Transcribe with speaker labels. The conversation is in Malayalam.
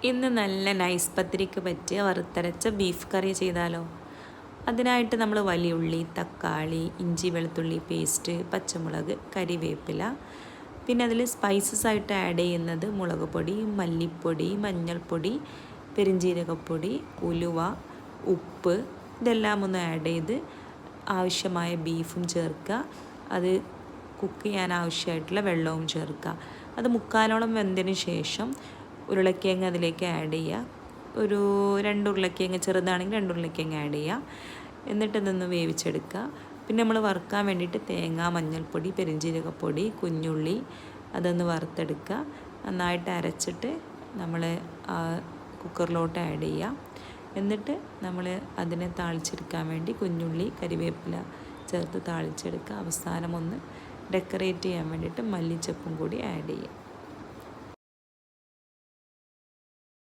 Speaker 1: ഇന്ന് നല്ല നൈസ് പത്തിരിക്ക് പറ്റിയ വറുത്തരച്ച ബീഫ് കറി ചെയ്താലോ? അതിനായിട്ട് നമ്മൾ വലിയ ഉള്ളി, തക്കാളി, ഇഞ്ചി വെളുത്തുള്ളി പേസ്റ്റ്, പച്ചമുളക്, കരിവേപ്പില, പിന്നെ അതിൽ സ്പൈസസ് ആയിട്ട് ആഡ് ചെയ്യുന്നത് മുളക് പൊടി, മല്ലിപ്പൊടി, മഞ്ഞൾപ്പൊടി, പെരിഞ്ജീരകപ്പൊടി, ഉലുവ, ഉപ്പ്, ഇതെല്ലാം ഒന്ന് ആഡ് ചെയ്ത് ആവശ്യമായ ബീഫും ചേർക്കുക. അത് കുക്ക് ചെയ്യാൻ ആവശ്യമായിട്ടുള്ള വെള്ളവും ചേർക്കുക. അത് മുക്കാലോളം വെന്തതിന് ശേഷം ഉരുളക്കിഴങ്ങ് അതിലേക്ക് ആഡ് ചെയ്യുക. ഒരു 2 ഉരുളക്കിഴങ്ങ്, ചെറുതാണെങ്കിൽ 2 ഉരുളക്കിഴങ്ങ് ആഡ് ചെയ്യുക. എന്നിട്ട് ഇതൊന്ന് വേവിച്ചെടുക്കുക. പിന്നെ നമ്മൾ വറുക്കാൻ വേണ്ടിയിട്ട് തേങ്ങ, മഞ്ഞൾപ്പൊടി, പെരിഞ്ജീരകപ്പൊടി, കുഞ്ഞുള്ളി അതൊന്ന് വറുത്തെടുക്കുക. നന്നായിട്ട് അരച്ചിട്ട് നമ്മൾ കുക്കറിലോട്ട് ആഡ് ചെയ്യുക. എന്നിട്ട് നമ്മൾ അതിനെ താളിച്ചെടുക്കാൻ വേണ്ടി കുഞ്ഞുള്ളി, കരിവേപ്പില ചേർത്ത് താളിച്ചെടുക്കുക. അവസാനം ഒന്ന് ഡെക്കറേറ്റ് ചെയ്യാൻ വേണ്ടിയിട്ട് മല്ലിച്ചപ്പും കൂടി ആഡ് ചെയ്യുക.